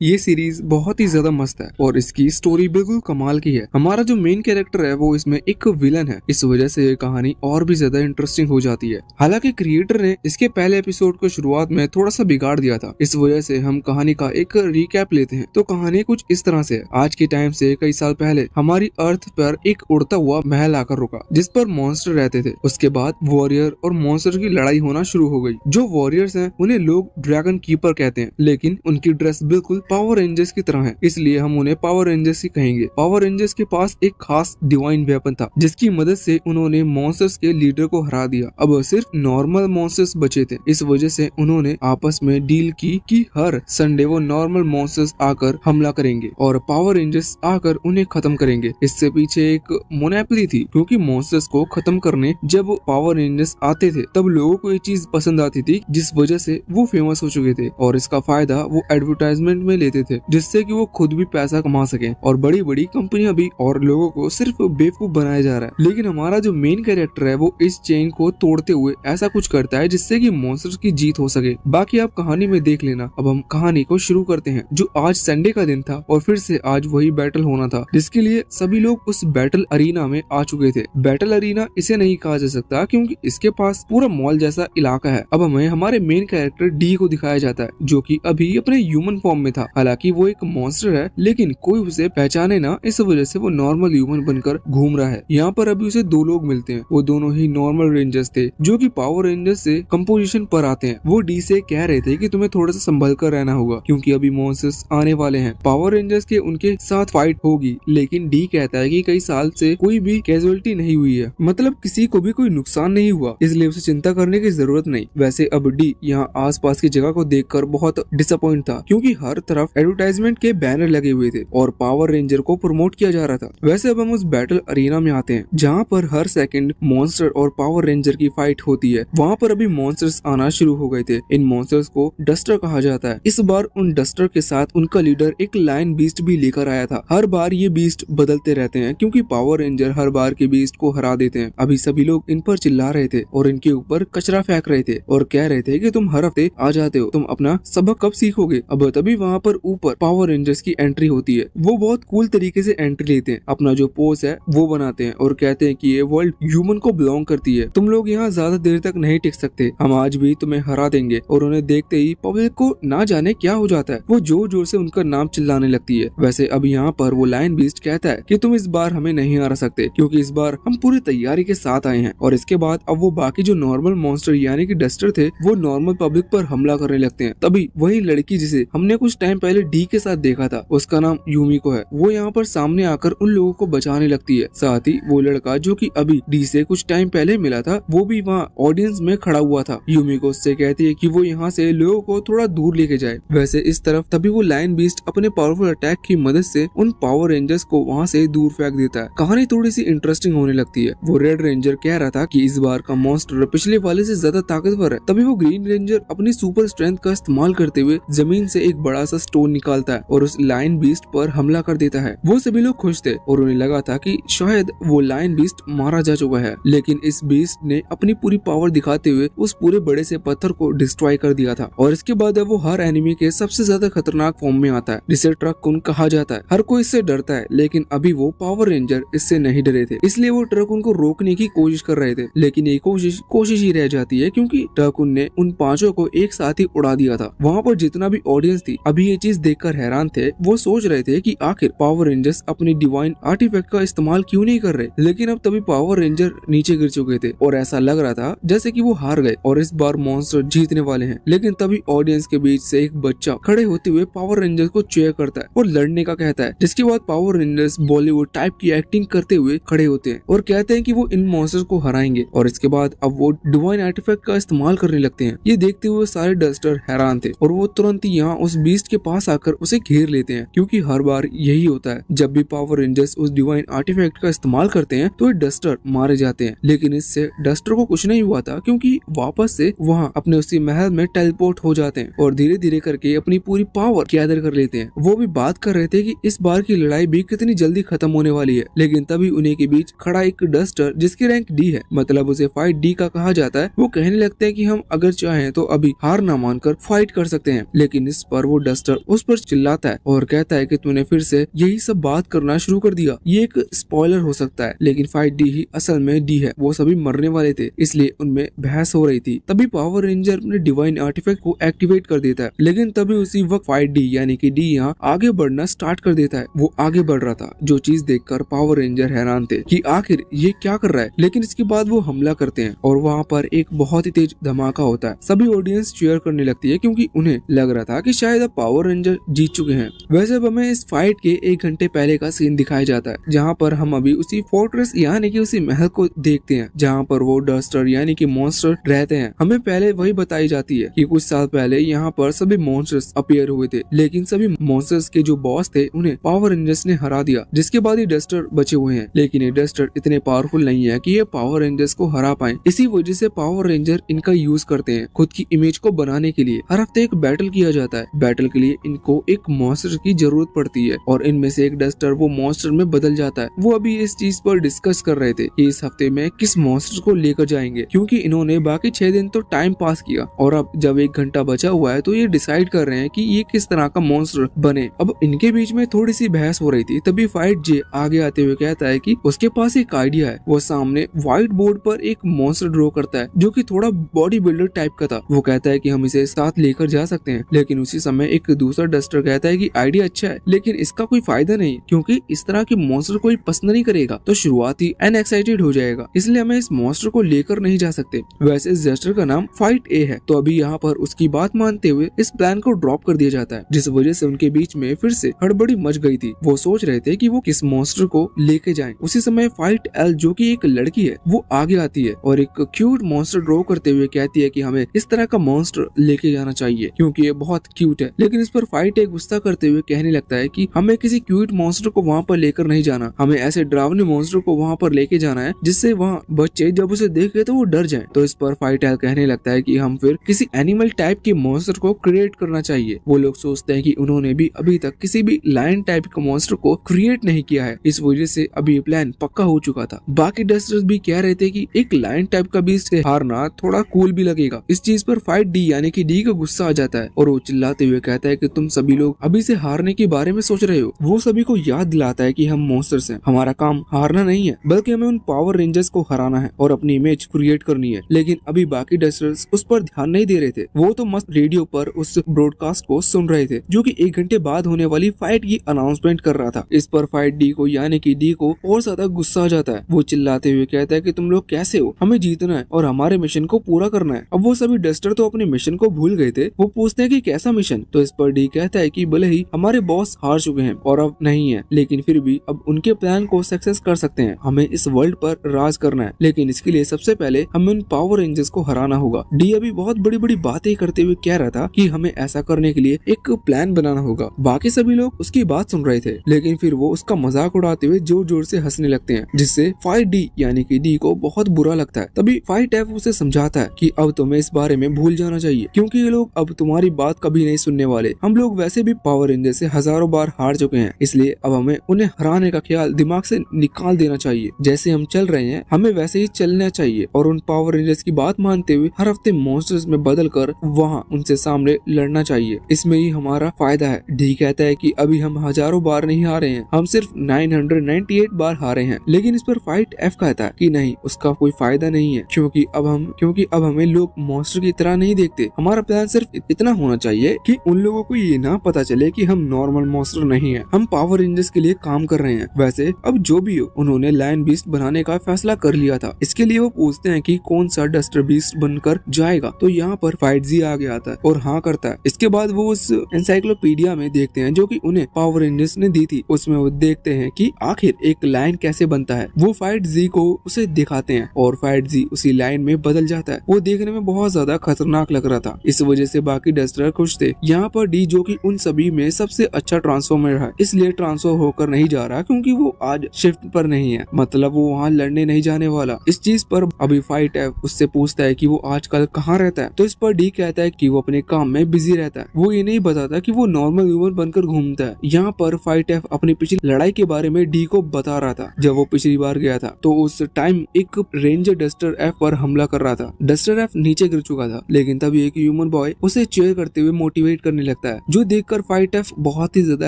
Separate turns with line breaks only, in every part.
ये सीरीज बहुत ही ज्यादा मस्त है और इसकी स्टोरी बिल्कुल कमाल की है। हमारा जो मेन कैरेक्टर है वो इसमें एक विलन है। इस वजह से ये कहानी और भी ज्यादा इंटरेस्टिंग हो जाती है। हालांकि क्रिएटर ने इसके पहले एपिसोड को शुरुआत में थोड़ा सा बिगाड़ दिया था। इस वजह से हम कहानी का एक रिकैप लेते हैं। तो कहानी कुछ इस तरह से है। आज के टाइम से कई साल पहले हमारी अर्थ पर एक उड़ता हुआ महल आकर रुका, जिस पर मॉन्स्टर रहते थे। उसके बाद वॉरियर और मॉन्स्टर की लड़ाई होना शुरू हो गई। जो वॉरियर्स हैं उन्हें लोग ड्रैगन कीपर कहते हैं, लेकिन उनकी ड्रेस बिल्कुल पावर रेंजर्स की तरह है, इसलिए हम उन्हें पावर रेंजर्स ही कहेंगे। पावर रेंजर्स के पास एक खास डिवाइन वेपन था, जिसकी मदद से उन्होंने मॉन्स्टर्स के लीडर को हरा दिया। अब सिर्फ नॉर्मल मॉन्स्टर्स बचे थे। इस वजह से उन्होंने आपस में डील की कि हर संडे वो नॉर्मल मॉन्स्टर्स आकर हमला करेंगे और पावर रेंजर्स आकर उन्हें खत्म करेंगे। इससे पीछे एक मोनोपोली थी, क्योंकि मॉन्स्टर्स को खत्म करने जब पावर रेंजर्स आते थे तब लोगों को ये चीज पसंद आती थी, जिस वजह से वो फेमस हो चुके थे और इसका फायदा वो एडवर्टाइजमेंट में लेते थे, जिससे कि वो खुद भी पैसा कमा सके और बड़ी बड़ी कंपनियां भी, और लोगों को सिर्फ बेवकूफ बनाया जा रहा है। लेकिन हमारा जो मेन कैरेक्टर है वो इस चेन को तोड़ते हुए ऐसा कुछ करता है जिससे कि मॉन्स्टर्स की जीत हो सके। बाकी आप कहानी में देख लेना। अब हम कहानी को शुरू करते हैं। जो आज संडे का दिन था और फिर से आज वही बैटल होना था, जिसके लिए सभी लोग उस बैटल अरीना में आ चुके थे। बैटल अरीना इसे नहीं कहा जा सकता क्योंकि इसके पास पूरा मॉल जैसा इलाका है। अब हमें हमारे मेन कैरेक्टर डी को दिखाया जाता है, जो कि अभी अपने ह्यूमन फॉर्म में था। हालांकि वो एक मॉन्स्टर है, लेकिन कोई उसे पहचाने ना, इस वजह से वो नॉर्मल ह्यूमन बनकर घूम रहा है। यहाँ पर अभी उसे दो लोग मिलते हैं। वो दोनों ही नॉर्मल रेंजर्स थे, जो कि पावर रेंजर्स से कंपोजिशन पर आते हैं। वो डी से कह रहे थे कि तुम्हें थोड़ा सा संभल कर रहना होगा, क्योंकि अभी मॉन्स्टर्स आने वाले हैं। पावर रेंजर्स के उनके साथ फाइट होगी, लेकिन डी कहता है कि कई साल से कोई भी कैजुअलिटी नहीं हुई है, मतलब किसी को भी कोई नुकसान नहीं हुआ, इसलिए उसे चिंता करने की जरूरत नहीं। वैसे अब डी यहाँ आसपास की जगह को देखकर बहुत डिसअपॉइंट था, क्योंकि हर तरफ एडवर्टाइजमेंट के बैनर लगे हुए थे और पावर रेंजर को प्रमोट किया जा रहा था। वैसे अब हम उस बैटल अरीना में आते हैं, जहाँ पर हर सेकंड मॉन्स्टर और पावर रेंजर की फाइट होती है। वहाँ पर अभी मॉन्स्टर्स आना शुरू हो गए थे। इन मॉन्स्टर्स को डस्टर कहा जाता है। इस बार उन डस्टर के साथ उनका लीडर एक लायन बीस्ट भी लेकर आया था। हर बार ये बीस्ट बदलते रहते हैं, क्योंकि पावर रेंजर हर बार के बीस्ट को हरा देते हैं। अभी सभी लोग इन पर चिल्ला रहे थे और इनके ऊपर कचरा फेंक रहे थे और कह रहे थे कि तुम हर हफ्ते आ जाते हो, तुम अपना सबक कब सीखोगे। अब तभी वहाँ पर ऊपर पावर रेंजर्स की एंट्री होती है। वो बहुत कूल तरीके से एंट्री लेते हैं, अपना जो पोज है वो बनाते हैं और कहते हैं कि ये वर्ल्ड ह्यूमन को बिलोंग करती है, तुम लोग यहाँ ज्यादा देर तक नहीं टिक सकते, हम आज भी तुम्हें हरा देंगे। और उन्हें देखते ही पब्लिक को ना जाने क्या हो जाता है, वो जोर जोर से उनका नाम चिल्लाने लगती है। वैसे अब यहाँ पर वो लायन बीस्ट कहता है कि तुम इस बार हमें नहीं हरा सकते, क्योंकि इस बार हम पूरी तैयारी के साथ आए हैं। और इसके बाद अब वो बाकी जो नॉर्मल मॉन्स्टर यानी कि डस्टर थे, वो नॉर्मल पब्लिक पर हमला करने लगते हैं। तभी वही लड़की जिसे हमने कुछ टाइम पहले डी के साथ देखा था, उसका नाम यूमिको है, वो यहाँ पर सामने आकर उन लोगों को बचाने लगती है। साथ ही वो लड़का जो कि अभी डी से कुछ टाइम पहले मिला था, वो भी वहाँ ऑडियंस में खड़ा हुआ था। यूमिको उससे कहती है कि वो यहाँ से लोगों को थोड़ा दूर लेके जाए। वैसे इस तरफ तभी वो लायन बीस्ट अपने पावरफुल अटैक की मदद से उन पावर रेंजर्स को वहाँ से दूर फेंक देता है। कहानी थोड़ी सी इंटरेस्टिंग होने लगती है। वो रेड रेंजर कह रहा था कि इस बार का मॉन्स्टर पिछले वाले से ज्यादा ताकतवर है। तभी वो ग्रीन रेंजर अपनी सुपर स्ट्रेंथ का इस्तेमाल करते हुए जमीन से एक बड़ा सा स्टोन निकालता है और उस लायन बीस्ट पर हमला कर देता है। वो सभी लोग खुश थे और उन्हें लगा था कि शायद वो लायन बीस्ट मारा जा चुका है, लेकिन इस बीस्ट ने अपनी पूरी पावर दिखाते हुए उस पूरे बड़े से पत्थर को डिस्ट्रॉय कर दिया था। और इसके बाद वो हर एनिमी के सबसे ज्यादा खतरनाक फॉर्म में आता है, जिसे ट्रकुन कहा जाता है। हर कोई इससे डरता है, लेकिन अभी वो पावर रेंजर इससे नहीं डरे थे, इसलिए वो ट्रकुन को रोकने की कोशिश कर रहे थे। लेकिन ये कोशिश ही रह जाती है, क्योंकि ट्रकुन ने उन पांचों को एक साथ ही उड़ा दिया था। वहाँ पर जितना भी ऑडियंस थी अभी ये चीज देखकर हैरान थे। वो सोच रहे थे कि आखिर पावर रेंजर्स अपनी डिवाइन आर्टिफैक्ट का इस्तेमाल क्यों नहीं कर रहे। लेकिन अब तभी पावर रेंजर नीचे गिर चुके थे और ऐसा लग रहा था जैसे कि वो हार गए और इस बार मॉन्स्टर जीतने वाले हैं। लेकिन तभी ऑडियंस के बीच से एक बच्चा खड़े होते हुए पावर रेंजर्स को चीयर करता है और लड़ने का कहता है, जिसके बाद पावर रेंजर्स बॉलीवुड टाइप की एक्टिंग करते हुए खड़े होते हैं और कहते हैं कि वो इन मॉन्स्टर्स को हराएंगे। और इसके बाद अब वो डिवाइन आर्टिफैक्ट का इस्तेमाल करने लगते हैं। ये देखते हुए सारे डस्टर हैरान थे और वो तुरंत ही यहाँ उस बीस्ट के पास आकर उसे घेर लेते हैं, क्योंकि हर बार यही होता है, जब भी पावर रेंजर्स उस डिवाइन आर्टिफैक्ट का इस्तेमाल करते हैं तो ये डस्टर मारे जाते हैं। लेकिन इससे डस्टर को कुछ नहीं हुआ था, क्योंकि वापस से वहाँ अपने उसी महल में टेलीपोर्ट हो जाते हैं और धीरे धीरे करके अपनी पूरी पावर गैदर कर लेते हैं। वो भी बात कर रहे थे कि इस बार की लड़ाई भी कितनी जल्दी खत्म होने वाली है। लेकिन तभी उन्हीं के बीच खड़ा एक डस्टर, जिसकी रैंक डी है, मतलब उसे फाइट डी का कहा जाता है, वो कहने लगते हैं कि हम अगर चाहें तो अभी हार ना मानकर फाइट कर सकते हैं। लेकिन इस पर वो डस्टर डस्टर उस पर चिल्लाता है और कहता है कि तूने फिर से यही सब बात करना शुरू कर दिया। ये एक स्पॉइलर हो सकता है, लेकिन फाइट डी ही असल में डी है। वो सभी मरने वाले थे, इसलिए उनमें बहस हो रही थी। तभी पावर रेंजर अपने डिवाइन आर्टिफैक्ट को एक्टिवेट कर देता है, लेकिन तभी उसी वक्त फाइट डी यानी कि डी यहाँ आगे बढ़ना स्टार्ट कर देता है। वो आगे बढ़ रहा था, जो चीज देखकर पावर रेंजर हैरान थे कि आखिर ये क्या कर रहा है। लेकिन इसके बाद वो हमला करते हैं और वहाँ पर एक बहुत ही तेज धमाका होता है। सभी ऑडियंस चीयर करने लगती है क्योंकि उन्हें लग रहा था कि शायद अब पावर रेंजर जीत चुके हैं। वैसे अब हमें इस फाइट के 1 घंटे पहले का सीन दिखाया जाता है, जहाँ पर हम अभी उसी फोर्ट्रेस यानी कि उसी महल को देखते हैं जहाँ पर वो डस्टर यानी कि मॉन्स्टर रहते हैं। हमें पहले वही बताई जाती है कि कुछ साल पहले यहाँ पर सभी मॉन्स्टर्स अपीयर हुए थे, लेकिन सभी मॉन्स्टर्स के जो बॉस थे उन्हें पावर रेंजर्स ने हरा दिया, जिसके बाद ये डस्टर बचे हुए हैं। लेकिन ये डस्टर इतने पावरफुल नहीं है कि ये पावर रेंजर्स को हरा पाए। इसी वजह से पावर रेंजर इनका यूज करते हैं खुद की इमेज को बनाने के लिए। हर हफ्ते एक बैटल किया जाता है। बैटल के लिए इनको एक मॉन्स्टर की जरूरत पड़ती है और इनमें से एक डस्टर वो मॉन्स्टर में बदल जाता है। वो अभी इस चीज पर डिस्कस कर रहे थे कि इस हफ्ते में किस मॉन्स्टर को लेकर जाएंगे, क्योंकि इन्होंने बाकी 6 दिन तो टाइम पास किया और अब जब 1 घंटा बचा हुआ है तो ये डिसाइड कर रहे हैं कि ये किस तरह का मॉन्स्टर बने। अब इनके बीच में थोड़ी सी बहस हो रही थी, तभी फाइट जे आगे आते हुए कहता है कि उसके पास एक आइडिया है। वो सामने व्हाइट बोर्ड पर एक मॉन्स्टर ड्रॉ करता है जो कि थोड़ा बॉडी बिल्डर टाइप का था। वो कहता है कि हम इसे साथ लेकर जा सकते हैं, लेकिन उसी समय एक दूसरा डस्टर कहता है कि आइडिया अच्छा है, लेकिन इसका कोई फायदा नहीं क्योंकि इस तरह के मॉन्स्टर कोई पसंद नहीं करेगा, तो शुरुआत ही अनएक्साइटेड हो जाएगा, इसलिए हमें इस मॉन्स्टर को लेकर नहीं जा सकते। वैसे इस डस्टर का नाम फाइट ए है, तो अभी यहाँ पर उसकी बात मानते हुए इस प्लान को ड्रॉप कर दिया जाता है, जिस वजह से उनके बीच में फिर से हड़बड़ी मच गई थी। वो सोच रहे थे कि वो किस मॉन्स्टर को लेके जाएं। उसी समय फाइट एल जो कि एक लड़की है वो आगे आती है और एक क्यूट मॉन्स्टर ड्रॉ करते हुए कहती है कि हमें इस तरह का मॉन्स्टर लेके जाना चाहिए क्योंकि ये बहुत क्यूट है। लेकिन इस पर फाइट एक गुस्सा करते हुए कहने लगता है कि हमें किसी क्यूट मॉन्स्टर को वहाँ पर लेकर नहीं जाना, हमें ऐसे डरावने मॉन्स्टर को वहाँ पर लेके जाना है जिससे वहाँ बच्चे जब उसे देखे तो वो डर जाएं। तो इस पर फाइट एल कहने लगता है कि हम फिर किसी एनिमल टाइप के मॉन्स्टर को क्रिएट करना चाहिए। वो लोग सोचते हैं कि उन्होंने भी अभी तक किसी भी लायन टाइप के मॉन्स्टर को क्रिएट नहीं किया है, इस वजह से अभी ये प्लान पक्का हो चुका था। बाकी डस्टर्स भी कह रहे थे कि एक लायन टाइप का बीस्ट से हारना थोड़ा कूल भी लगेगा। इस चीज पर फाइट डी यानी कि डी का गुस्सा आ जाता है और वो चिल्लाते हुए कहता है कि तुम सभी लोग अभी से हारने के बारे में सोच रहे हो। वो सभी को याद दिलाता है कि हम मॉन्स्टर्स हैं, हमारा काम हारना नहीं है बल्कि हमें उन पावर रेंजर्स को हराना है और अपनी इमेज क्रिएट करनी है। लेकिन अभी बाकी डस्टर्स उस पर ध्यान नहीं दे रहे थे। वो तो मस्त रेडियो पर उस ब्रॉडकास्ट को सुन रहे थे जो कि 1 घंटे बाद होने वाली फाइट की अनाउंसमेंट कर रहा था। इस पर फाइट डी को यानी कि डी को और ज्यादा गुस्सा आ जाता है। वो चिल्लाते हुए कहता है कि तुम लोग कैसे हो, हमें जीतना है और हमारे मिशन को पूरा करना है। अब वो सभी डस्टर तो अपने मिशन को भूल गए थे। वो पूछते हैं कि कैसा मिशन, तो इस पर डी कहता है कि भले ही हमारे बॉस हार चुके हैं और अब नहीं है, लेकिन फिर भी अब उनके प्लान को सक्सेस कर सकते हैं। हमें इस वर्ल्ड पर राज करना है, लेकिन इसके लिए सबसे पहले हमें उन पावर रेंजर्स को हराना होगा। डी अभी बहुत बड़ी बड़ी बातें करते हुए कह रहा था कि हमें ऐसा करने के लिए एक प्लान बनाना होगा। बाकी सभी लोग उसकी बात सुन रहे थे, लेकिन फिर वो उसका मजाक उड़ाते हुए जोर जोर से हंसने लगते हैं, जिससे फाइट डी यानी कि डी को बहुत बुरा लगता है। तभी फाइट एफ उसे समझाता है कि अब तुम्हें इस बारे में भूल जाना चाहिए क्योंकि ये लोग अब तुम्हारी बात कभी नहीं सुनने वाले। हम लोग वैसे भी पावर रेंजर से हजारों बार हार चुके हैं, इसलिए अब हमें उन्हें हराने का ख्याल दिमाग से निकाल देना चाहिए। जैसे हम चल रहे हैं हमें वैसे ही चलना चाहिए और उन पावर रेंजर्स की बात मानते हुए हर हफ्ते मॉन्स्टर्स में बदल कर वहाँ उनसे सामने लड़ना चाहिए। इसमें ही हमारा फायदा है। डी कहता है कि अभी हम हजारों बार नहीं हारे हैं, हम सिर्फ 998 बार हारे हैं। लेकिन इस पर फाइट एफ कहता है कि नहीं, उसका कोई फायदा नहीं है क्योंकि अब हमें लोग मॉन्स्टर की तरह नहीं देखते। हमारा प्लान सिर्फ इतना होना चाहिए कि उन लोगों को ये ना पता चले कि हम नॉर्मल मॉन्स्टर नहीं है, हम पावर रेंजर्स के लिए काम कर रहे हैं। वैसे अब जो भी हो, उन्होंने लायन बीस्ट बनाने का फैसला कर लिया था। इसके लिए वो पूछते हैं कि कौन सा डस्टर बीस्ट बनकर जाएगा, तो यहाँ पर फाइट जी आगे आता है और हाँ करता है। इसके बाद वो उस एनसाइक्लोपीडिया में देखते हैं जो कि उन्हें पावर रेंजर्स ने दी थी। उसमें वो देखते हैं कि आखिर एक लायन कैसे बनता है। वो फाइट जी को उसे दिखाते हैं और फाइट जी उसी लायन में बदल जाता है। वो देखने में बहुत ज्यादा खतरनाक लग रहा था, इस वजह से बाकी डस्टर खुश थे। यहाँ पर डी जो कि उन सभी में सबसे अच्छा ट्रांसफॉर्मर है, इसलिए ट्रांसफर होकर नहीं जा रहा क्योंकि वो आज शिफ्ट पर नहीं है, मतलब वो वहाँ लड़ने नहीं जाने वाला। इस चीज पर अभी फाइट है उससे पूछता है कि वो आजकल कहाँ रहता है, तो इस पर डी कहता है कि वो अपने काम में बिजी रहता है। वो ये नहीं बताता कि वो नॉर्मल ह्यूमन बनकर घूमता है। यहाँ पर फाइट एफ अपनी पिछली लड़ाई के बारे में डी को बता रहा था। जब वो पिछली बार गया था तो उस टाइम एक रेंजर डस्टर एफ पर हमला कर रहा था। डस्टर एफ नीचे गिर चुका था, लेकिन तभी एक ह्यूमन बॉय उसे चेयर करते हुए मोटिवेट करने लगता लगता है, जो देखकर फाइट एफ बहुत ही ज्यादा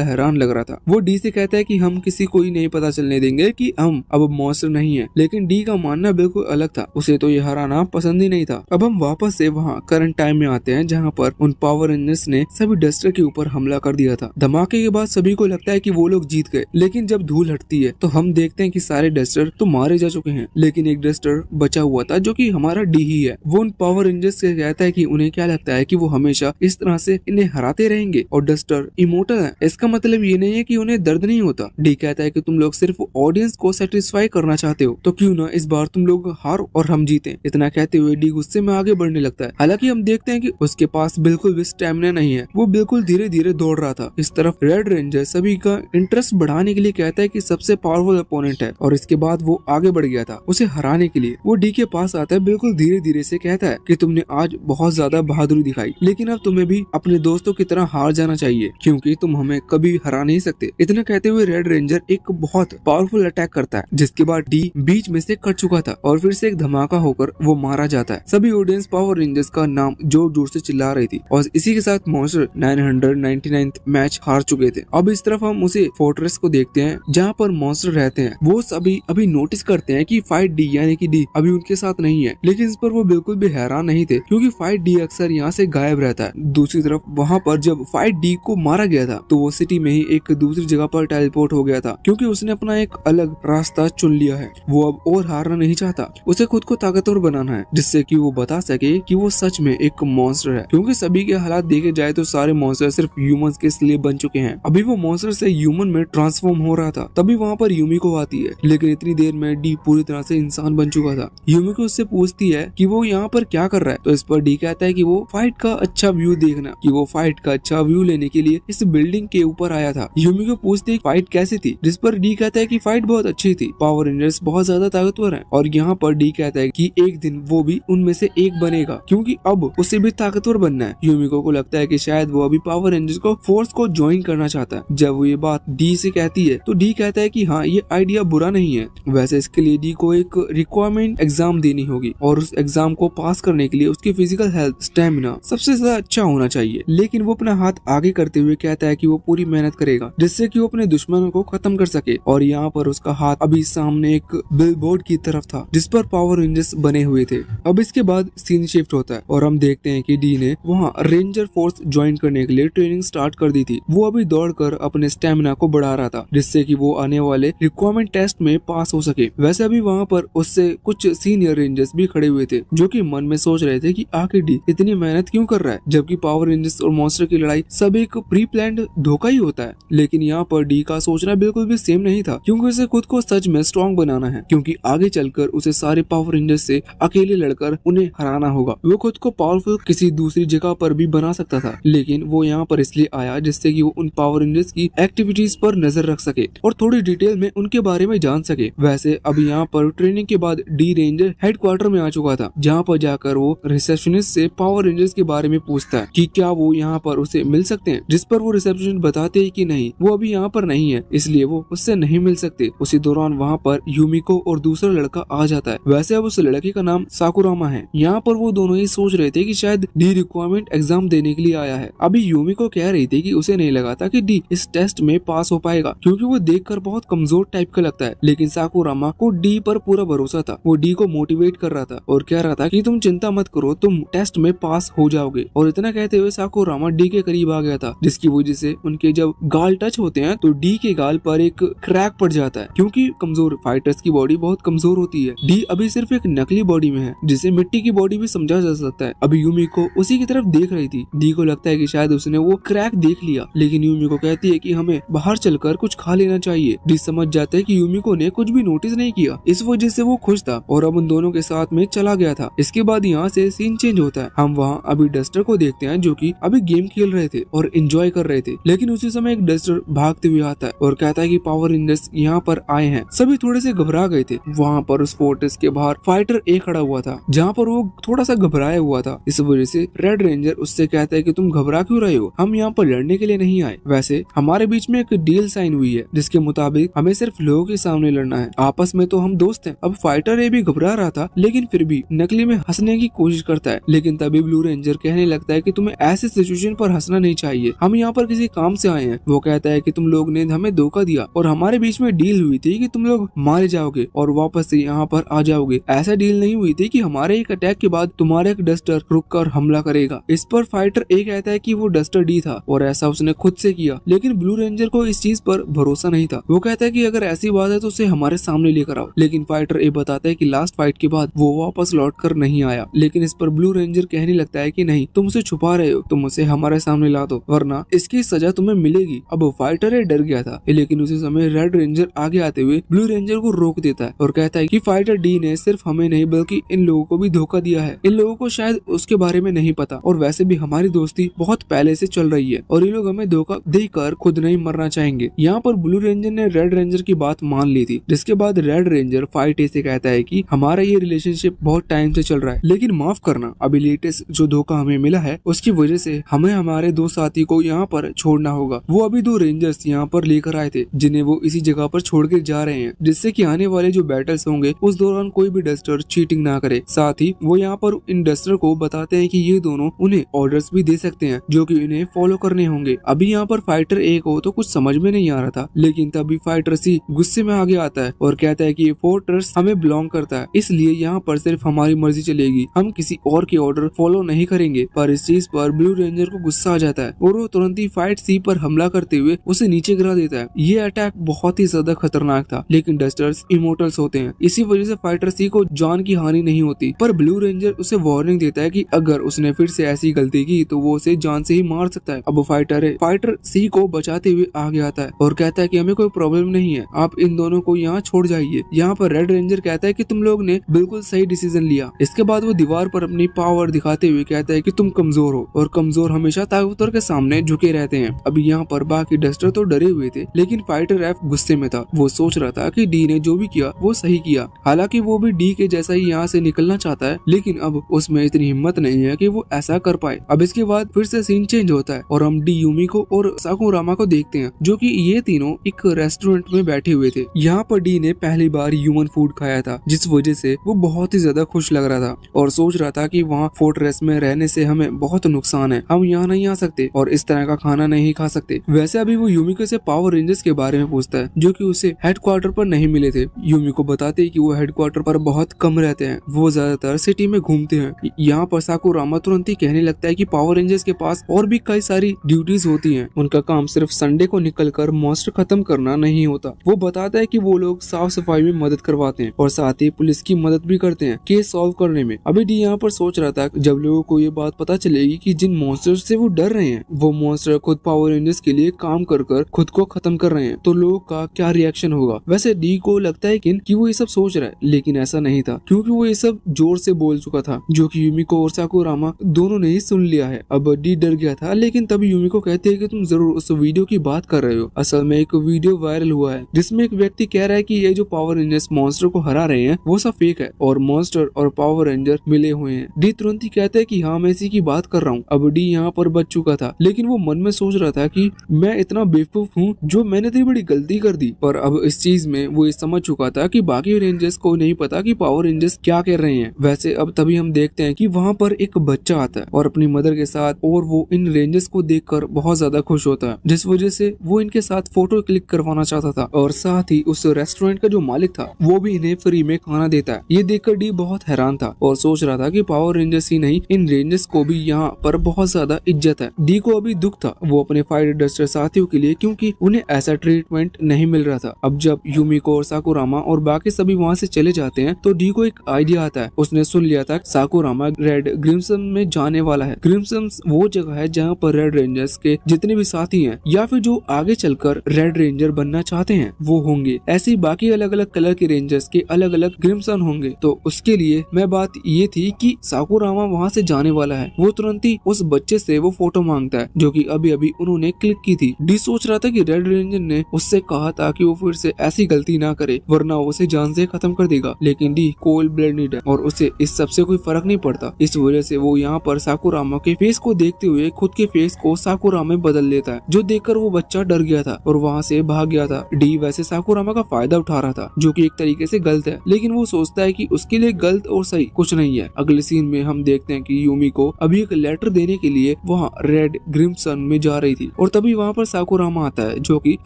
हैरान लग रहा था। वो डी से कहता है कि हम किसी को ही नहीं पता चलने देंगे कि हम अब मॉन्स्टर नहीं है, लेकिन डी का मानना बिल्कुल अलग था। उसे तो ये हराना पसंद ही नहीं था। अब हम वापस से वहाँ करंट टाइम में आते हैं, जहाँ पर उन पावर रेंजर्स ने सभी डस्टर के ऊपर हमला कर दिया था। धमाके के बाद सभी को लगता है कि वो लोग जीत गए, लेकिन जब धूल हटती है तो हम देखते हैं कि सारे डस्टर तो मारे जा चुके हैं, लेकिन एक डस्टर बचा हुआ था जो कि हमारा डी ही है। वो उन पावर रेंजर्स से कहता है कि उन्हें क्या लगता है कि वो हमेशा इस तरह से इन्हें हराते रहेंगे और डस्टर इमोर्टल है। इसका मतलब ये नहीं है कि उन्हें दर्द नहीं होता। डी कहता है कि तुम लोग सिर्फ ऑडियंस को सेटिस्फाई करना चाहते हो, तो क्यों ना इस बार तुम लोग हार और हम जीते। इतना कहते हुए डी गुस्से में आगे बढ़ने लगता है। हालांकि हम देखते हैं कि उसके पास बिल्कुल भी स्टैमिना नहीं है, वो बिल्कुल धीरे धीरे दौड़ रहा था। इस तरफ रेड रेंजर सभी का इंटरेस्ट बढ़ाने के लिए कहता है कि सबसे पावरफुल अपोनेंट है, और इसके बाद वो आगे बढ़ गया था उसे हराने के लिए। वो डी के पास आता है, बिल्कुल धीरे धीरे से कहता है कि तुमने आज बहुत ज्यादा बहादुरी दिखाई, लेकिन अब तुम्हें भी अपने दोस्तों की तरह हार जाना चाहिए, क्योंकि तुम हमें कभी हरा नहीं सकते। इतना कहते हुए रेड रेंजर एक बहुत पावरफुल अटैक करता है, जिसके बाद डी बीच में से कट चुका था और फिर से एक धमाका होकर वो मारा जाता है। सभी ऑडियंस पावर रेंजर्स का नाम जोर जोर से चिल्ला रही थी, और इसी के साथ मॉन्स्टर 999 मैच हार चुके थे। अब इस तरफ हम उसे फोर्ट्रेस को देखते हैं, जहाँ पर मॉन्स्टर रहते हैं। वो सभी अभी नोटिस करते हैं कि फाइट डी यानी कि डी अभी उनके साथ नहीं है, लेकिन इस पर वो बिल्कुल भी हैरान नहीं थे, क्योंकि फाइट डी अक्सर यहाँ से गायब रहता है। दूसरी तरफ वहाँ पर जब फाइट डी को मारा गया था, तो वो सिटी में ही एक दूसरी जगह पर टेलीपोर्ट हो गया था, क्योंकि उसने अपना एक अलग रास्ता चुन लिया है। वो अब और हारना नहीं चाहता, उसे खुद को ताकतवर बनाना है, जिससे कि वो बता सके कि वो सच में एक मॉन्स्टर है। क्योंकि सभी के हालात देखे जाए तो सारे मॉन्स्टर सिर्फ ह्यूमंस के लिए बन चुके हैं। अभी वो मॉन्स्टर से ह्यूमन में ट्रांसफॉर्म हो रहा था, तभी वहाँ पर यूमिको आती है, लेकिन इतनी देर में डी पूरी तरह से इंसान बन चुका था। यूमिको उससे पूछती है कि वो यहाँ पर क्या कर रहा है, तो इस पर डी कहता है कि वो फाइट का अच्छा व्यू देखना, कि वो फाइट का अच्छा व्यू लेने के लिए इस बिल्डिंग के ऊपर आया था। यूमिको पूछती है फाइट कैसी थी, जिस पर डी कहता है कि फाइट बहुत अच्छी थी, पावर रेंजर्स बहुत ज्यादा ताकतवर हैं, और यहाँ पर डी कहता है कि एक दिन वो भी उनमें से एक बनेगा, क्योंकि अब उसे भी ताकतवर बनना है। यूमिको को लगता है कि शायद वो अभी पावर रेंजर्स को फोर्स को ज्वाइन करना चाहता है। जब वो ये बात डी से कहती है, तो डी कहता है कि हाँ, ये आइडिया बुरा नहीं है। वैसे इसके लिए डी को एक रिक्वायरमेंट एग्जाम देनी होगी, और उस एग्जाम को पास करने के लिए उसकी फिजिकल हेल्थ, स्टेमिना सबसे ज्यादा अच्छा होना चाहिए। लेकिन वो अपना हाथ आगे करते हुए कहता है कि वो पूरी मेहनत करेगा, जिससे कि वो अपने दुश्मनों को खत्म कर सके। और यहाँ पर उसका हाथ अभी सामने एक बिलबोर्ड की तरफ था, जिस पर पावर रेंजर्स बने हुए थे। अब इसके बाद सीन शिफ्ट होता है, और हम देखते हैं कि डी ने वहाँ रेंजर फोर्स ज्वाइन करने के लिए ट्रेनिंग स्टार्ट कर दी थी। वो अभी दौड़कर अपने स्टेमिना को बढ़ा रहा था, जिससे कि वो आने वाले रिक्वायरमेंट टेस्ट में पास हो सके। वैसे अभी वहाँ पर उससे कुछ सीनियर रेंजर्स भी खड़े हुए थे, जो कि मन में सोच रहे थे कि आखिर डी इतनी मेहनत क्यों कर रहा है, जबकि पावर रेंजर्स और मॉन्स्टर की लड़ाई सब एक प्री प्लान्ड धोखा ही होता है। लेकिन यहाँ पर डी का सोचना बिल्कुल भी सेम नहीं था, क्योंकि उसे खुद को सच में स्ट्रॉन्ग बनाना है, क्योंकि आगे चलकर उसे सारे पावर रेंजर्स से अकेले लड़कर उन्हें हराना होगा। वो खुद को पावरफुल किसी दूसरी जगह पर भी बना सकता था, लेकिन वो यहाँ पर इसलिए आया जिससे कि वो उन पावर रेंजर्स की एक्टिविटीज पर नजर रख सके और थोड़ी डिटेल में उनके बारे में जान सके। वैसे अब यहाँ पर ट्रेनिंग के बाद डी रेंजर हेडक्वार्टर में आ चुका था, जहाँ पर जाकर वो रिसेप्शनिस्ट से पावर रेंजर्स के बारे में पूछता है कि क्या वो यहाँ पर उसे मिल सकते हैं, जिस पर वो रिसेप्शनिस्ट बताते हैं कि नहीं, वो अभी यहाँ पर नहीं है, इसलिए वो उससे नहीं मिल सकते। उसी दौरान वहाँ पर यूमिको और दूसरा लड़का आ जाता है। वैसे अब उस लड़के का नाम साकुरामा है। यहाँ पर वो दोनों ही सोच रहे थे कि शायद डी रिक्वायरमेंट एग्जाम देने के लिए आया है। अभी यूमिको कह रही थी कि उसे नहीं लगा था कि डी इस टेस्ट में पास हो पाएगा, क्योंकि वो देखकर बहुत कमजोर टाइप का लगता है। लेकिन साकुरामा को डी पर पूरा भरोसा था। वो डी को मोटिवेट कर रहा था और कह रहा था कि तुम चिंता मत करो, तुम टेस्ट में पास हो जाओगे। और इतना कहते हुए साकुरामा डी के करीब आ गया था, जिसकी वजह से उनके जब गाल टच होते हैं तो डी के गाल पर एक क्रैक पड़ जाता है, क्योंकि कमजोर फाइटर्स की बॉडी बहुत कमजोर होती है। डी अभी सिर्फ एक नकली बॉडी में है, जिसे मिट्टी की बॉडी भी समझा जा सकता है। अभी यूमिको उसी की तरफ देख रही थी। डी को लगता है कि शायद उसने वो क्रैक देख लिया, लेकिन यूमिको कहती है कि हमें बाहर चलकर कुछ खा लेना चाहिए। डी समझ जाता है कि यूमिको ने कुछ भी नोटिस नहीं किया, इस वजह से वो खुश था और अब उन दोनों के साथ में चला गया था। इसके बाद यहाँ से सीन चेंज होता है। हम वहाँ अभी डस्टर को देखते हैं, जो कि अभी गेम खेल रहे थे और एंजॉय कर रहे थे। लेकिन उसी समय एक डस्टर भागते हुए आता है और कहता है कि पावर रेंजर्स यहाँ पर आए हैं। सभी थोड़े से घबरा गए थे। वहाँ पर उस फोर्ट्रेस के बाहर फाइटर ए खड़ा हुआ था, जहाँ पर वो थोड़ा सा घबराया हुआ था। इस वजह से रेड रेंजर उससे कहता है कि तुम घबरा क्यों रहे हो, हम यहाँ पर लड़ने के लिए नहीं आए। वैसे हमारे बीच में एक डील साइन हुई है, जिसके मुताबिक हमें सिर्फ लोगों के सामने लड़ना है, आपस में तो हम दोस्त हैं। अब फाइटर ए भी घबरा रहा था, लेकिन फिर भी नकली में हंसने की कोशिश करता है। लेकिन तभी ब्लू रेंजर कहने लगता है कि तुम्हें ऐसे सिचुएशन सिचुएशन पर हंसना नहीं चाहिए, हम यहाँ पर किसी काम से आए हैं। वो कहता है कि तुम लोग ने हमें धोखा दिया और हमारे बीच में डील हुई थी कि तुम लोग मारे जाओगे और वापस से यहाँ पर आ जाओगे। ऐसा डील नहीं हुई थी कि हमारे एक अटैक के बाद तुम्हारा एक डस्टर रुककर हमला करेगा। इस पर फाइटर ए कहता है कि वो डस्टर डी था और ऐसा उसने खुद से किया, लेकिन ब्लू रेंजर को इस चीज पर भरोसा नहीं था। वो कहता है कि अगर ऐसी बात है तो उसे हमारे सामने लेकर आओ, लेकिन फाइटर ए बताता है कि लास्ट फाइट के बाद वो वापस लौट कर नहीं आया। लेकिन इस पर ब्लू रेंजर कहने लगता है कि नहीं, तुम उसे छुपा रहे हो, तुम उसे हमारे सामने ला दो वरना इसकी सजा तुम्हें मिलेगी। अब फाइटर ए डर गया था, लेकिन उसी समय रेड रेंजर आगे आते हुए ब्लू रेंजर को रोक देता है और कहता है कि फाइटर डी ने सिर्फ हमें नहीं बल्कि इन लोगों को भी धोखा दिया है। इन लोगों को शायद उसके बारे में नहीं पता और वैसे भी हमारी दोस्ती बहुत पहले से चल रही है और ये लोग हमें धोखा देकर खुद नहीं मरना चाहेंगे। यहाँ पर ब्लू रेंजर ने रेड रेंजर की बात मान ली थी, जिसके बाद रेड रेंजर फाइट ए से कहता है कि हमारा ये रिलेशनशिप बहुत टाइम से चल रहा है, लेकिन माफ करना, अभी लेटेस्ट जो धोखा हमें मिला है उसकी वजह से हमें हमारे दो साथी को यहाँ पर छोड़ना होगा। वो अभी दो रेंजर्स यहाँ पर लेकर आए थे जिन्हें वो इसी जगह पर छोड़ के जा रहे हैं, जिससे कि आने वाले जो बैटल्स होंगे उस दौरान कोई भी डस्टर चीटिंग ना करे। साथ ही वो यहाँ पर इन डस्टर को बताते हैं कि ये दोनों उन्हें ऑर्डर्स भी दे सकते हैं जो कि इन्हें फॉलो करने होंगे। अभी यहाँ पर फाइटर ए को तो कुछ समझ में नहीं आ रहा था, लेकिन तभी फाइटर सी गुस्से में आगे आता है और कहता है कि ये फोर्ट्रेस हमें बिलोंग करता है, इसलिए यहाँ पर सिर्फ हमारी मर्जी चलेगी, हम किसी और के ऑर्डर फॉलो नहीं करेंगे। पर इस चीज पर ब्लू रेंजर को गुस्सा आ जाता है और वो तुरंत ही फाइट सी पर हमला करते हुए उसे नीचे गिरा देता है। ये अटैक बहुत ही ज्यादा खतरनाक था, लेकिन डस्टर्स इमोर्टल्स होते हैं, इसी वजह से फाइटर सी को जान की हानि नहीं होती। पर ब्लू रेंजर उसे वार्निंग देता है कि अगर उसने फिर से ऐसी गलती की तो वो उसे जान से ही मार सकता है। अब फाइटर सी को बचाते हुए आगे आता है और कहता है कि हमें कोई प्रॉब्लम नहीं है, आप इन दोनों को यहाँ छोड़ जाइए। यहाँ पर रेड रेंजर कहता है कि तुम लोग ने बिल्कुल सही डिसीजन लिया। इसके बाद वो दीवार पर अपनी पावर दिखाते हुए कहता है कि तुम कमजोर हो और कमजोर हमेशा ताकतवर के सामने झुके रहते हैं। अभी यहाँ पर बाकी डस्टर तो डरे हुए थे, लेकिन फाइटर एफ गुस्से में था। वो सोच रहा था कि डी ने जो भी किया वो सही किया, हालांकि वो भी डी के जैसा ही यहाँ से निकलना चाहता है, लेकिन अब उसमें इतनी हिम्मत नहीं है कि वो ऐसा कर पाए। अब इसके बाद फिर से सीन चेंज होता है और हम डी यूमिको और साकुरामा को देखते हैं, जो कि ये तीनों एक रेस्टोरेंट में बैठे हुए थे। यहाँ पर डी ने पहली बार ह्यूमन फूड खाया था, जिस वजह से वो बहुत ही ज्यादा खुश लग रहा था और सोच रहा था कि वहाँ फोर्ट्रेस में रहने से हमें बहुत नुकसान है, हम यहाँ नहीं आ सकते और इस तरह का खाना नहीं खा सकते। वैसे अभी वो यूमिको से पावर रेंजर्स के बारे में पूछता है, जो कि उसे हेडक्वार्टर पर नहीं मिले थे। यूमिको बताते हैं कि वो हेडक्वार्टर पर बहुत कम रहते हैं, वो ज्यादातर सिटी में घूमते हैं। यहाँ पर साकुरामा तुरंत ही कहने लगता है कि पावर रेंजर्स के पास और भी कई सारी ड्यूटीज होती हैं, उनका काम सिर्फ संडे को निकलकर मॉन्स्टर खत्म करना नहीं होता। वो बताता है कि वो लोग साफ सफाई में मदद करवाते हैं और साथ ही पुलिस की मदद भी करते हैं केस सॉल्व करने में। अभी डी यहाँ पर सोच रहा था जब लोगों को ये बात पता चलेगी कि जिन मॉन्स्टर से वो डर रहे हैं वो मॉन्स्टर खुद पावर रेंजर्स के लिए काम कर खुद को खत्म कर रहे हैं, तो लोगों का क्या रिएक्शन होगा। वैसे डी को लगता है कि वो ये सब सोच रहा है, लेकिन ऐसा नहीं था, क्योंकि वो ये सब जोर से बोल चुका था, जो कि यूमिको और साकुरामा दोनों ने ही सुन लिया है। अब डी डर गया था, लेकिन तभी यूमिको कहते हैं कि तुम जरूर उस वीडियो की बात कर रहे हो। असल में एक वीडियो वायरल हुआ है जिसमें एक व्यक्ति कह रहा है कि ये जो पावर रेंजर्स मॉन्स्टर को हरा रहे हैं वो सब फेक है और मॉन्स्टर और पावर रेंजर मिले हुए हैं। डी तुरंत ही कहता है कि हाँ, मैं इसी की बात कर रहा हूँ। अब डी यहाँ पर बच चुका था, लेकिन वो मन में सोच रहा था कि मैं इतना बेवकूफ हूँ जो मैंने इतनी बड़ी गलती कर दी। पर अब इस चीज में वो ये समझ चुका था कि बाकी रेंजर्स को नहीं पता कि पावर रेंजर्स क्या कर रहे हैं। वैसे अब तभी हम देखते हैं कि वहाँ पर एक बच्चा आता है और अपनी मदर के साथ, और वो इन रेंजर्स को देखकर बहुत ज्यादा खुश होता है, जिस वजह से वो इनके साथ फोटो क्लिक करवाना चाहता था। और साथ ही उस रेस्टोरेंट का जो मालिक था वो भी इन्हें फ्री में खाना देता है। ये देखकर डी बहुत हैरान था और सोच रहा था कि पावर रेंजर्स ही नहीं, इन रेंजर्स को भी यहाँ पर बहुत ज्यादा इज्जत है। डी को अभी दुख था वो अपने फाइटर डस्टर साथियों के लिए, क्योंकि उन्हें ऐसा ट्रीटमेंट नहीं मिल रहा था। अब जब यूमिको और साकुरामा और बाकी सभी वहाँ से चले जाते हैं तो डी को एक आइडिया आता है। उसने सुन लिया था साकुरामा रेड ग्रिम्सन में जाने वाला है। ग्रिम्सन वो जगह है जहाँ पर रेड रेंजर्स के जितने भी साथी हैं या फिर जो आगे चलकर रेड रेंजर बनना चाहते हैं वो होंगे। ऐसे बाकी अलग अलग कलर के रेंजर्स के अलग अलग ग्रिम्सन होंगे। तो उसके लिए मैं बात ये थी कि साकुरामा वहाँ से जाने वाला है। वो तुरंत ही उस बच्चे से वो फोटो मांगता है जो कि अभी अभी उन्होंने क्लिक की थी। डी सोच रहा था कि रेड रेंजर ने उससे कहा था कि वो फिर से ऐसी गलती ना करे वरना उसे जान से खत्म कर देगा, लेकिन डी कोल्ड ब्लडेड है और उसे इस सब से कोई फर्क नहीं पड़ता। इस वजह से वो यहाँ पर साकुरामा के फेस को देखते हुए खुद के फेस को साकुरामा में बदल लेता है, जो देखकर वो बच्चा डर गया था और वहाँ से भाग गया था। डी वैसे साकुरामा का फायदा उठा रहा था, जो कि एक तरीके से गलत है, लेकिन वो सोचता है कि उसके लिए गलत और सही कुछ नहीं है। अगले सीन में हम देखते हैं कि यूमिको अभी एक लेटर देने के लिए वहाँ रेड क्रिम्सन में जा रही थी और तभी वहाँ पर साकुरामा आता है जो कि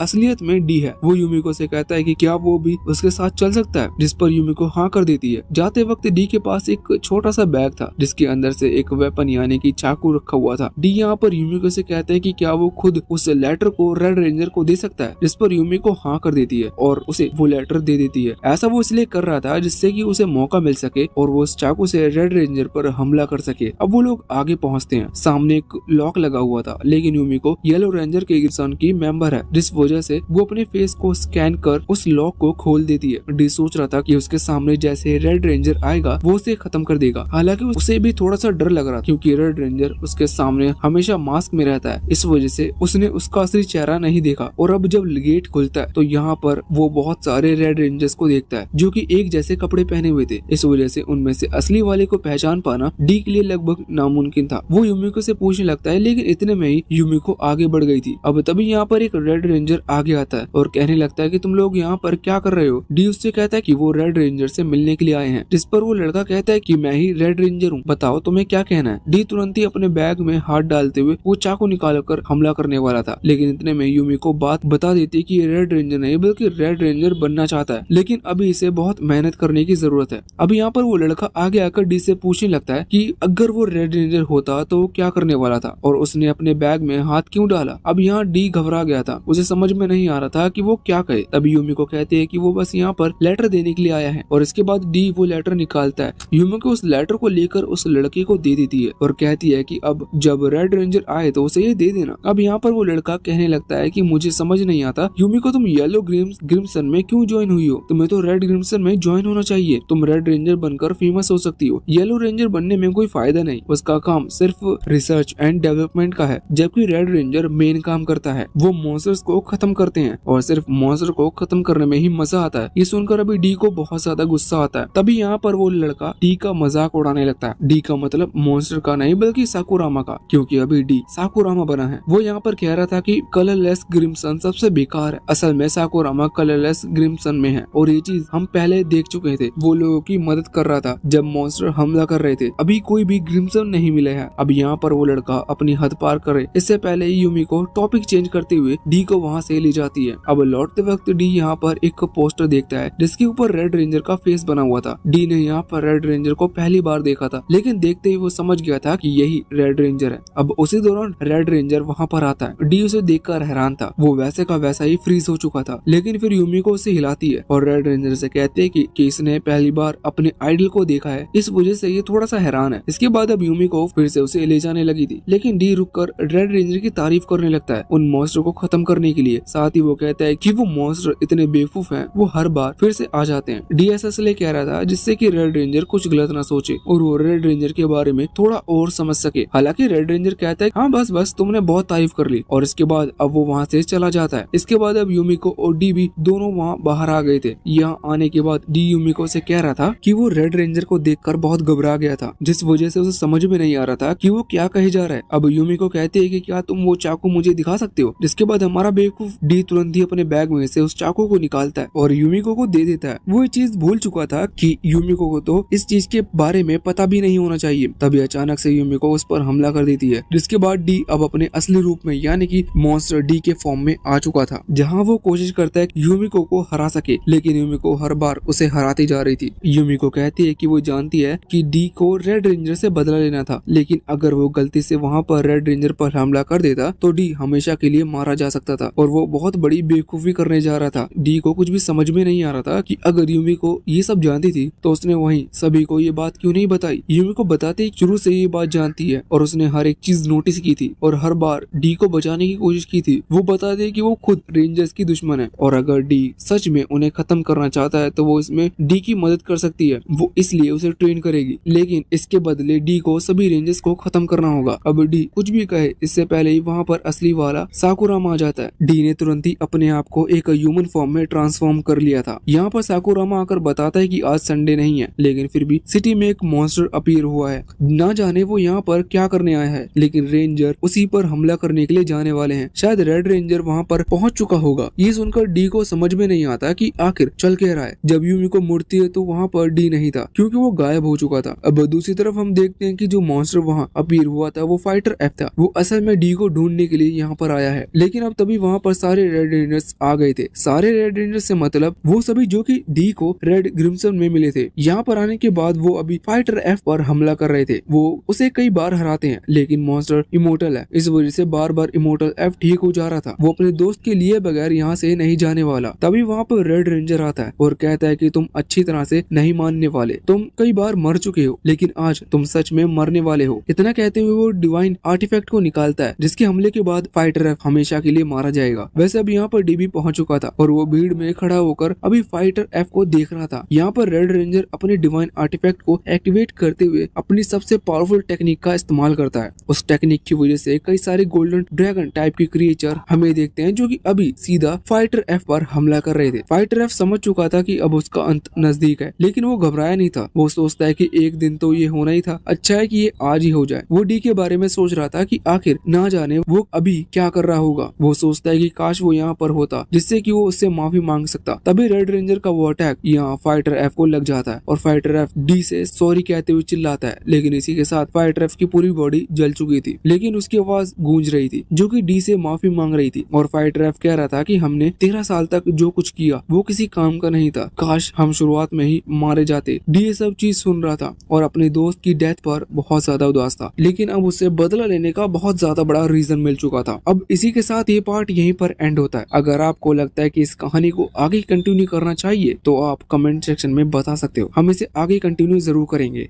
असलियत में डी है। वो यूमिको से कहता है कि क्या वो भी उसके साथ चल सकता है, जिस पर यूमिको हाँ कर देती है। जाते वक्त डी के पास एक छोटा सा बैग था जिसके अंदर से एक वेपन यानी कि चाकू रखा हुआ था। डी यहाँ पर यूमिको से कहते हैं कि क्या वो खुद उस लेटर को रेड रेंजर को दे सकता है, जिस पर यूमिको हाँ कर देती है और उसे वो लेटर दे देती है। ऐसा वो इसलिए कर रहा था जिससे कि उसे मौका मिल सके और वो उस चाकू से रेड रेंजर पर हमला कर सके। अब वो लोग आगे पहुंचते हैं। सामने एक लॉक लगा हुआ था लेकिन यूमिको येलो रेंजर के किसान की मेंबर है, जिस वजह से वो अपने फेस को स्कैन कर उस लॉक को खोल देती है। डी सोच रहा था कि उसके सामने जैसे रेड रेंजर आएगा वो उसे खत्म कर देगा। हालांकि उसे भी थोड़ा सा डर लग रहा क्योंकि रेड रेंजर उसके सामने हमेशा मास्क में रहता है, इस वजह से उसने उसका असली चेहरा नहीं देखा। और अब जब गेट खुलता है तो यहाँ पर वो बहुत सारे रेड रेंजर्स को देखता है जो कि एक जैसे कपड़े पहने हुए थे। इस वजह से उनमें से असली वाले को पहचान पाना डी के लिए लगभग नामुमकिन था। वो यूमिको से पूछने लगता है लेकिन इतने में ही यूमिको आगे बढ़ गई थी। अब तभी यहाँ पर एक रेड रेंजर आगे आता है और कहने लगता है कि तुम लोग यहाँ पर क्या कर रहे हो। डी उससे कहता है कि वो रेड रेंजर से मिलने के लिए आए हैं, जिस पर वो लड़का कहता है कि मैं ही रेड रेंजर हूँ, बताओ तुम्हें क्या कहना है। डी तुरंत ही अपने बैग में हाथ डालते हुए वो चाकू निकाल कर हमला करने वाला था, लेकिन इतने में यूमिको बात बता देती है कि ये रेड रेंजर नहीं बल्कि रेड रेंजर बनना चाहता है, लेकिन अभी इसे बहुत मेहनत करने की जरूरत है। अब यहाँ पर वो लड़का आगे आकर डी से पूछने लगता है कि अगर वो रेड रेंजर होता तो वो क्या करने वाला था और उसने अपने बैग में हाथ क्यों डाला। अब यहाँ डी घबरा गया था, उसे समझ में नहीं आ रहा था कि वो क्या कहे। तभी यूमिको कहते हैं कि वो बस यहाँ पर लेटर देने के लिए आया है और इसके बाद डी वो लेटर निकालता है। यूमिको उस लेटर को लेकर उस लड़के को दे देती है और कहती है कि अब जब रेड रेंजर आए तो उसे ये दे देना। अब यहाँ पर वो लड़का कहने लगता है कि मुझे समझ नहीं आता यूमिको, तुम येलो क्रिम्सन में क्यों ज्वाइन हुई हो, तुम्हें तो रेड क्रिम्सन में ज्वाइन होना चाहिए, तुम रेड रेंजर बनकर फेमस हो सकती हो। येलो रेंजर बनने में कोई फायदा नहीं, उसका काम सिर्फ रिसर्च एंड डेवलपमेंट का है, जबकि रेड रेंजर मेन काम करता है, वो मॉन्स्टर्स को खत्म करते हैं और सिर्फ मॉन्स्टर को खत्म करने में ही मजा आता है। ये सुनकर अभी डी को बहुत ज्यादा गुस्सा आता है। तभी यहाँ पर वो लड़का डी का मजाक उड़ाने लगता है। डी का मतलब मॉन्स्टर का नहीं बल्कि साकुरामा का, क्योंकि अभी डी साकुरामा बना है। वो यहाँ पर कह रहा था कि कलरलेस क्रिम्सन सबसे बेकार है, असल में साकुरामा कलरलेस क्रिम्सन में है और ये चीज हम पहले देख चुके थे। वो लोगों की मदद कर रहा था जब मॉन्स्टर हमला कर रहे थे, अभी कोई भी क्रिम्सन नहीं मिले है। अब यहाँ पर वो लड़का अपनी हद पार करे इससे पहले यूमिको टॉपिक चेंज करते हुए डी को वहाँ से ले जाती है। अब लौटते वक्त डी यहाँ पर एक पोस्टर देखता है जिसके ऊपर रेड रेंजर का फेस बना हुआ था। डी ने यहाँ पर रेड रेंजर को पहली बार देखा था, लेकिन देखते ही वो समझ गया था कि यही रेड रेंजर है। अब उसी दौरान रेड रेंजर वहाँ पर आता है। डी उसे देखकर हैरान था, वो वैसे का वैसा ही फ्रीज हो चुका था, लेकिन फिर यूमिको उसे हिलाती है और रेड रेंजर से कहते हैं कि इसने पहली बार अपने आइडल को देखा है, इस वजह से ये थोड़ा सा हैरान है। इसके बाद अब यूमिको फिर से उसे ले जाने लगी थी, लेकिन डी रुककर रेड रेंजर की तारीफ करने लगता है उन मॉन्स्टर को खत्म करने के लिए। साथ ही वो कहता है कि वो मॉन्स्टर इतने बेवकूफ हैं, वो हर बार फिर से आ जाते हैं। डी ऐसा इसलिए कह रहा था जिससे कि रेड रेंजर कुछ गलत ना सोचे और वो रेड रेंजर के बारे में थोड़ा और समझ सके। हालांकि रेड रेंजर कहता है हाँ बस तुमने बहुत तारीफ कर ली, और इसके बाद अब वो वहाँ से चला जाता है। इसके बाद अब यूमिको और डी भी दोनों वहाँ बाहर आ गए थे। यहाँ आने के बाद डी यूमिको से कह रहा था कि वो रेड रेंजर को देखकर बहुत घबरा गया था, जिस वजह से उसे समझ में नहीं आ रहा था कि वो क्या कहे जा रहा है। अब यूमिको कहते हैं कि क्या तुम वो चाकू मुझे दिखा सकते हो, जिसके बाद हमारा बेवकूफ डी तुरंत ही अपने बैग में से उस चाकू को निकालता है और यूमिको को दे देता है। वो ये चीज भूल चुका था कि यूमिको को तो इस चीज के बारे में पता भी नहीं होना चाहिए। तभी अचानक से यूमिको उस पर हमला कर देती है, जिसके बाद डी अब अपने असली रूप में यानी कि मॉन्स्टर डी के फॉर्म में आ चुका था, जहाँ वो कोशिश करता है यूमिको को हरा सके, लेकिन यूमिको हर बार उसे हराती जा रही थी। यूमिको कहती है कि वो जानती है कि डी को रेड रेंजर से बदला लेना था, लेकिन अगर वो गलती से वहाँ पर रेड रेंजर पर हमला कर देता तो डी हमेशा के लिए मारा जा सकता था, और वो बहुत बड़ी बेवकूफी करने जा रहा था। डी को कुछ भी समझ में नहीं आ रहा था कि अगर यूमिको ये सब जानती थी तो उसने वहीं सभी को ये बात क्यों नहीं बताई। यूमिको बताते ही शुरू से ये बात जानती है और उसने हर एक चीज नोटिस की थी और हर बार डी को बचाने की कोशिश की थी। वो बताते हैं कि वो खुद रेंजर्स की दुश्मन है और अगर डी सच में उन्हें खत्म करना चाहता है तो वो इसमें डी की मदद कर सकती है, वो इसलिए उसे ट्रेन करेगी, लेकिन इसके बदले डी को सभी रेंजर्स को खत्म करना होगा। अब डी कुछ भी कहे इससे पहले ही वहाँ पर असली वाला साकुरामा आ जाता है। डी ने तुरंत ही अपने आप को एक ह्यूमन फॉर्म में ट्रांसफॉर्म कर लिया था। यहाँ पर साकुरामा आकर बताता है कि आज संडे नहीं है, लेकिन फिर भी सिटी में एक मॉन्स्टर अपीयर हुआ है, ना जाने वो यहाँ पर क्या करने आया है, लेकिन रेंजर उसी पर हमला करने के लिए जाने वाले हैं। शायद रेड रेंजर वहाँ पर पहुंच चुका होगा। ये सुनकर डी को समझ में नहीं आता कि आखिर चल क्या रहा है। जब यूमिको मुड़ती है तो वहाँ पर डी नहीं था, क्योंकि वो गायब हो चुका था। अब दूसरी तरफ हम देखते हैं कि जो मॉन्स्टर वहाँ अपीयर हुआ था वो फाइटर एफ था, वो असल में डी को ढूंढने के लिए यहाँ पर आया है। लेकिन अब तभी वहाँ पर सारे रेड रेंजर्स आ गए थे। सारे रेड रेंजर्स से मतलब वो सभी जो कि डी को रेड ग्रिम्सन में मिले थे। यहाँ पर आने के बाद वो अभी फाइटर एफ पर हमला कर रहे थे। वो उसे कई बार हराते हैं, लेकिन मॉन्स्टर इमोर्टल है, इस वजह से बार बार इमोर्टल एफ ठीक हो जा रहा था। वो अपने दोस्त के लिए बगैर यहाँ से नहीं जाने वाला। तभी वहाँ पर रेड रेंजर आता है और कहता है कि तुम अच्छी तरह से नहीं मानने वाले, तुम कई बार मर चुके हो, लेकिन आज तुम सच में मरने वाले हो। इतना कहते हुए वो डिवाइन आर्टिफैक्ट को निकालता है, जिसके हमले के बाद फाइटर एफ हमेशा के लिए मारा जाएगा। वैसे अब यहाँ पर डीबी पहुंच चुका था और वो भीड़ में खड़ा होकर अभी फाइटर एफ को देख रहा था। यहाँ पर रेड रेंजर अपने डिवाइन आर्टिफैक्ट को एक्टिवेट करते हुए अपनी सबसे पावरफुल टेक्निक का इस्तेमाल करता है। उस टेक्निक की वजह से कई सारे गोल्डन ड्रैगन टाइप के क्रिएचर हमें देखते हैं, जो कि अभी सीधा फाइटर एफ पर हमला कर रहे थे। फाइटर एफ समझ चुका था कि अब उसका अंत नजदीक है, लेकिन वो घबराया नहीं था। वो सोचता है कि एक दिन तो ये होना ही था, अच्छा है कि ये आज ही हो जाए। वो डी के बारे में सोच रहा था कि आखिर ना जाने वो अभी क्या कर रहा होगा। वो सोचता है कि काश वो यहाँ पर होता, जिससे कि वो उससे माफी मांग सकता। तभी रेड रेंजर का वो अटैक यहाँ फाइटर एफ को लग जाता है और फाइटर एफ डी से सॉरी कहते हुए चिल्लाता है। लेकिन इसी के साथ फाइटर एफ की पूरी बॉडी जल चुकी थी, लेकिन उसकी आवाज गूंज रही थी, जो कि डी से माफी मांग रही थी। और फाइटर एफ कह रहा था कि हमने 13 साल तक जो कुछ किया वो किसी काम का नहीं था, काश हम शुरुआत में ही मारे जाते। डी ये सब चीज सुन रहा था और अपने दोस्त की डेथ पर बहुत ज्यादा उदास था, लेकिन अब उसे बदला लेने का बहुत ज्यादा बड़ा रीजन मिल चुका था। अब इसी के साथ ये पार्ट यहीं पर एंड होता है। अगर आपको लगता है कि इस कहानी को आगे कंटिन्यू करना चाहिए तो आप कमेंट सेक्शन में बता सकते हो, हम इसे आगे कंटिन्यू जरूर करेंगे।